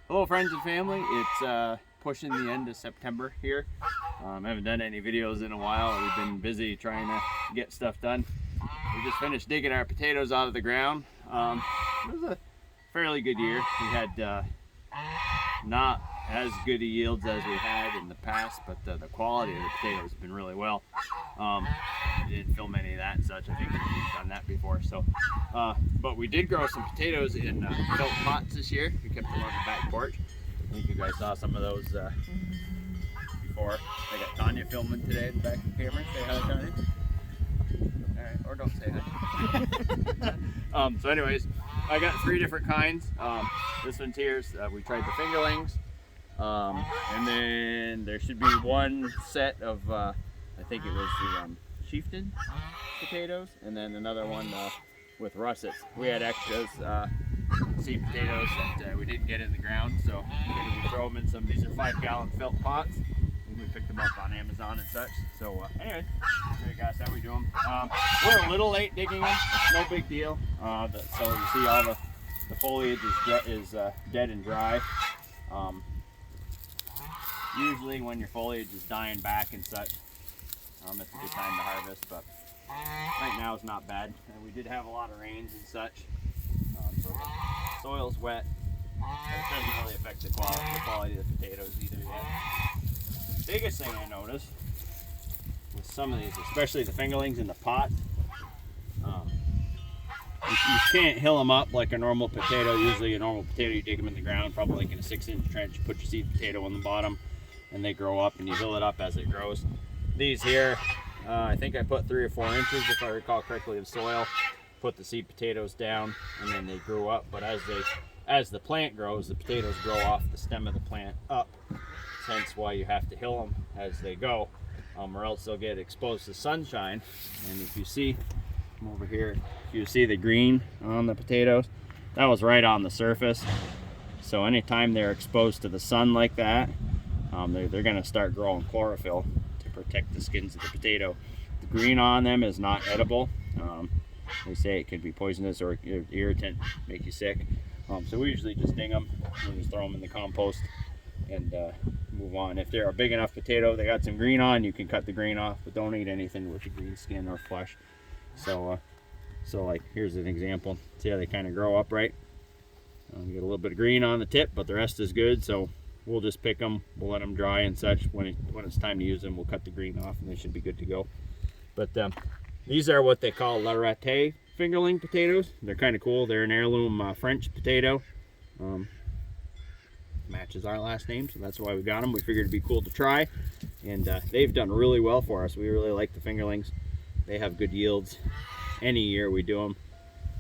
Hello friends and family, it's pushing the end of September here. I haven't done any videos in a while. We've been busy trying to get stuff done. We just finished digging our potatoes out of the ground. It was a fairly good year. We had not as good a yields as we had in the past, but the quality of the potatoes has been really well. We didn't film any of that and such. I think we've done that before. So, but we did grow some potatoes in felt pots this year. We kept them on the back porch. I think you guys saw some of those before. I got Tanya filming today in the back of the camera. Say hi, Tanya. All right, or don't say hi. So anyways, I got 3 different kinds. This one's here. We tried the Fingerlings. And then there should be one set of, I think it was the chieftain potatoes, and then another one with russets. We had extras seed potatoes that we didn't get in the ground, so we throw them in some. These are 5-gallon felt pots. We picked them up on Amazon and such. So anyway, show you guys how we do them. We're a little late digging them. It's no big deal. So you see all the foliage is dead and dry. Usually when your foliage is dying back and such, it's a good time to harvest, but right now it's not bad. And we did have a lot of rains and such, so the soil's wet, but it doesn't really affect the quality of the potatoes either yet. The biggest thing I noticed with some of these, especially the fingerlings in the pot, you can't hill them up like a normal potato. Usually a normal potato, you dig them in the ground, probably like in a 6-inch trench, you put your seed potato on the bottom, and they grow up, and you hill it up as it grows. These here, I think I put 3 or 4 inches, if I recall correctly, of soil, put the seed potatoes down, and then they grew up. But as the plant grows, the potatoes grow off the stem of the plant up. Hence why you have to hill them as they go, or else they'll get exposed to sunshine. And if you see, come over here, if you see the green on the potatoes, that was right on the surface. So anytime they're exposed to the sun like that, they're going to start growing chlorophyll to protect the skins of the potato. The green on them is not edible. They say it could be poisonous or irritant, make you sick. So we usually just ding them and just throw them in the compost and move on. If they're a big enough potato, they got some green on, you can cut the green off, but don't eat anything with the green skin or flesh. So like here's an example. See how they kind of grow up, right? You get a little bit of green on the tip, but the rest is good. So we'll just pick them, we'll let them dry and such. When it's time to use them, we'll cut the green off and they should be good to go. But these are what they call varieties fingerling potatoes. They're kind of cool. They're an heirloom French potato. Matches our last name, so that's why we got them. We figured it'd be cool to try, and they've done really well for us. We really like the fingerlings. They have good yields any year we do them,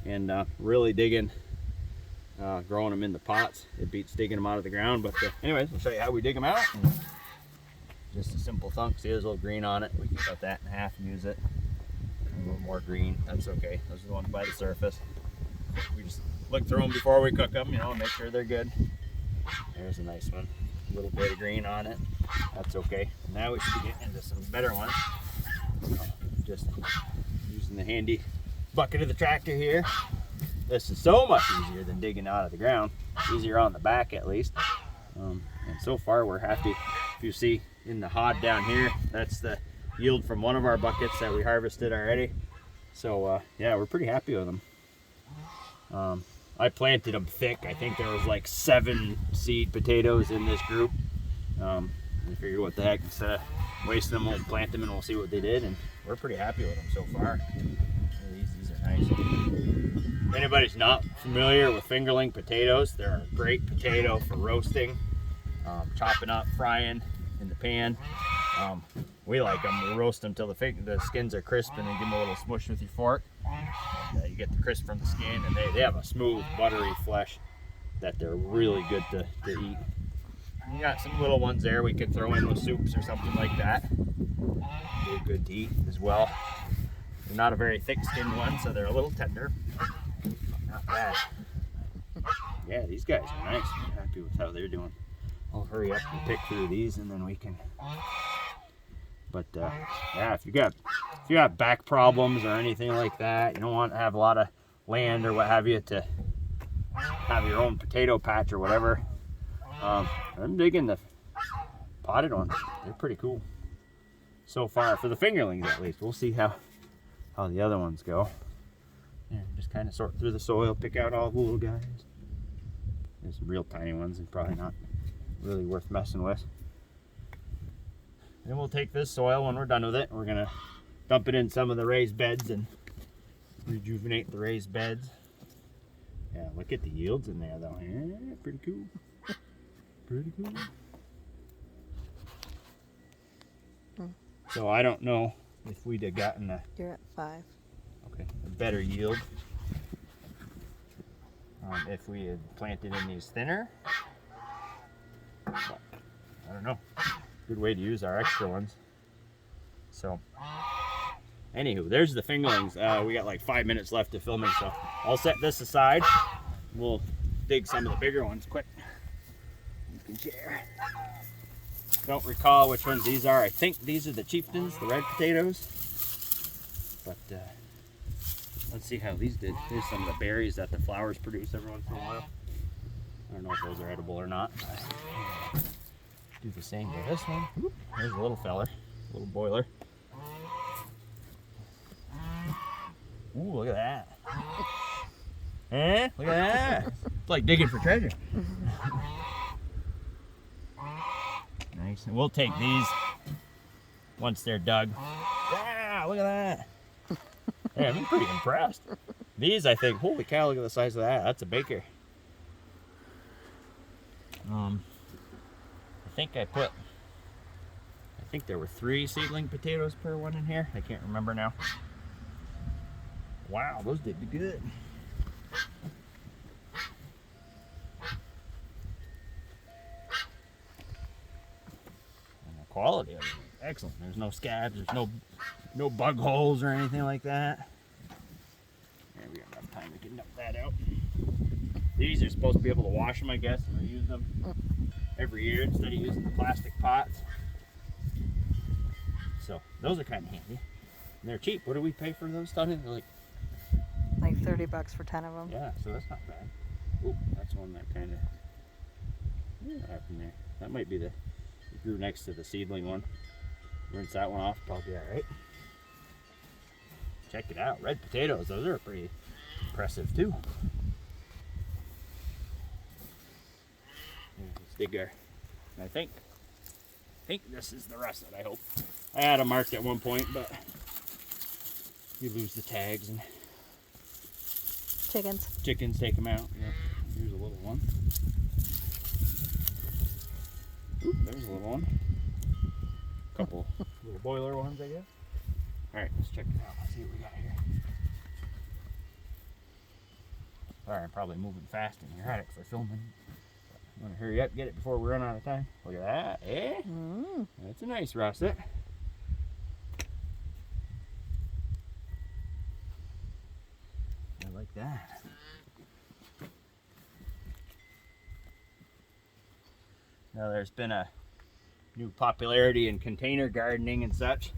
and really digging growing them in the pots. It beats digging them out of the ground. But anyways, I'll show you how we dig them out. Just a simple thunk. See, there's a little green on it. We can cut that in half and use it. A little more green, that's okay. Those are the ones by the surface. We just look through them before we cook them, make sure they're good. There's a nice one. A little bit of green on it. That's okay. Now we should get into some better ones. Just using the handy bucket of the tractor here. This is so much easier than digging out of the ground. Easier on the back at least. And so far we're happy. If you see in the hod down here, that's the yield from one of our buckets that we harvested already. So yeah, we're pretty happy with them. I planted them thick. I think there was like 7 seed potatoes in this group. I figured what the heck, instead of wasting them, we'll plant them and we'll see what they did. And we're pretty happy with them so far. These are nice. If anybody's not familiar with fingerling potatoes, they're a great potato for roasting, chopping up, frying in the pan. We like them. We roast them till the skins are crisp, and then give them a little smush with your fork. You get the crisp from the skin, and they have a smooth, buttery flesh that they're really good to eat. You got some little ones there we could throw in with soups or something like that. They're good to eat as well. They're not a very thick-skinned one, so they're a little tender. Not bad. Yeah, these guys are nice. I'm happy with how they're doing. I'll hurry up and pick through these, and then we can. But yeah, if you got back problems or anything like that, you don't want to have a lot of land or what have you to have your own potato patch or whatever. I'm digging the potted ones. They're pretty cool so far, for the fingerlings at least. We'll see how the other ones go. Yeah, just kind of sort through the soil, pick out all the little guys. There's some real tiny ones and probably not really worth messing with. Then we'll take this soil when we're done with it. We're gonna dump it in some of the raised beds and rejuvenate the raised beds. Yeah, look at the yields in there though. Yeah, pretty cool. Pretty cool. So I don't know if we'd have gotten You're at 5. a better yield if we had planted in these thinner. But I don't know. Good way to use our extra ones. So, anywho, there's the fingerlings. We got like 5 minutes left of filming, so I'll set this aside. We'll dig some of the bigger ones quick. You can share. Don't recall which ones these are. I think these are the chieftains, the red potatoes. But let's see how these did. Here's some of the berries that the flowers produce every once in a while. I don't know if those are edible or not. Do the same for this one. Oop, there's a little feller, little boiler. Ooh, look at that. Eh? Look at that. It's like digging for treasure. Nice. And we'll take these once they're dug. Yeah, look at that. Yeah, I'm pretty impressed. These, I think, holy cow, look at the size of that. That's a baker. I think there were 3 seedling potatoes per one in here. I can't remember now. Wow, those did good. And the quality of it is excellent. There's no scabs, there's no bug holes or anything like that. Yeah, we got enough time to dump that out. These are supposed to be able to wash them, I guess, and reuse them every year instead of using the plastic pots. So those are kind of handy. And they're cheap. What do we pay for those, Tony? They're like $30 for 10 of them. Yeah, so that's not bad. Oh, that's one that kind of happened there. That might be it grew next to the seedling one. Rinse that one off, probably all right. Check it out, red potatoes. Those are pretty impressive too. Let's dig our. I think this is the russet. I hope. I had them marked at one point, but you lose the tags and chickens take them out. Yeah. Here's a little one. Oop, there's a little one. Couple little boiler ones, I guess. All right, let's check it out. Let's see what we got here. Sorry, I'm probably moving fast in here for filming. I'm gonna hurry up, get it before we run out of time. Look at that, eh? That's a nice russet. I like that. Now there's been a new popularity in container gardening and such.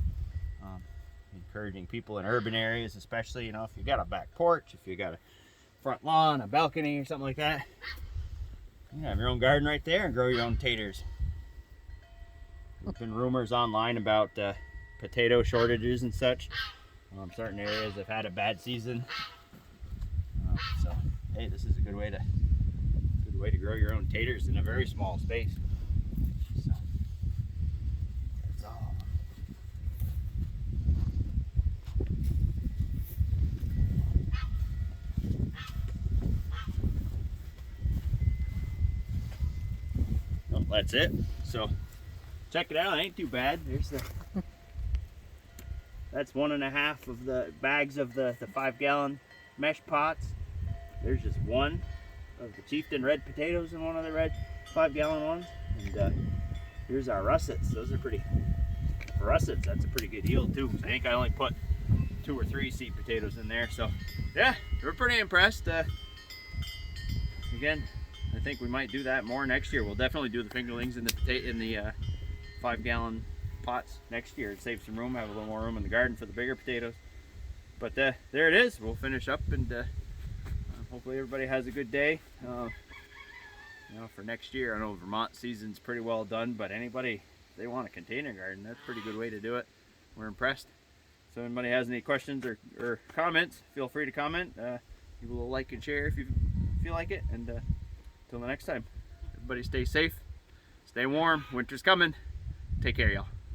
Encouraging people in urban areas, especially, you know, if you got a back porch, if you got a front lawn, a balcony or something like that, you can have your own garden right there and grow your own taters. There's been rumors online about potato shortages and such. Certain areas have had a bad season. So, hey, this is a good way to grow your own taters in a very small space. So, that's all. Well, that's it. So, check it out. It ain't too bad. There's the. That's 1.5 of the bags of the 5-gallon mesh pots. There's just one of the chieftain red potatoes in one of the red 5-gallon ones. And here's our russets. Those are pretty, for russets, that's a pretty good yield too. I think I only put 2 or 3 seed potatoes in there. So yeah, we're pretty impressed. Again, I think we might do that more next year. We'll definitely do the fingerlings in the 5-gallon pots next year. Save some room, have a little more room in the garden for the bigger potatoes. But there it is. We'll finish up and hopefully everybody has a good day. For next year, I know Vermont season's pretty well done, but anybody, if they want a container garden, that's a pretty good way to do it. We're impressed. So if anybody has any questions or comments, feel free to comment. Give a little like and share if you feel like it. And until the next time, everybody stay safe, stay warm. Winter's coming. Take care, y'all.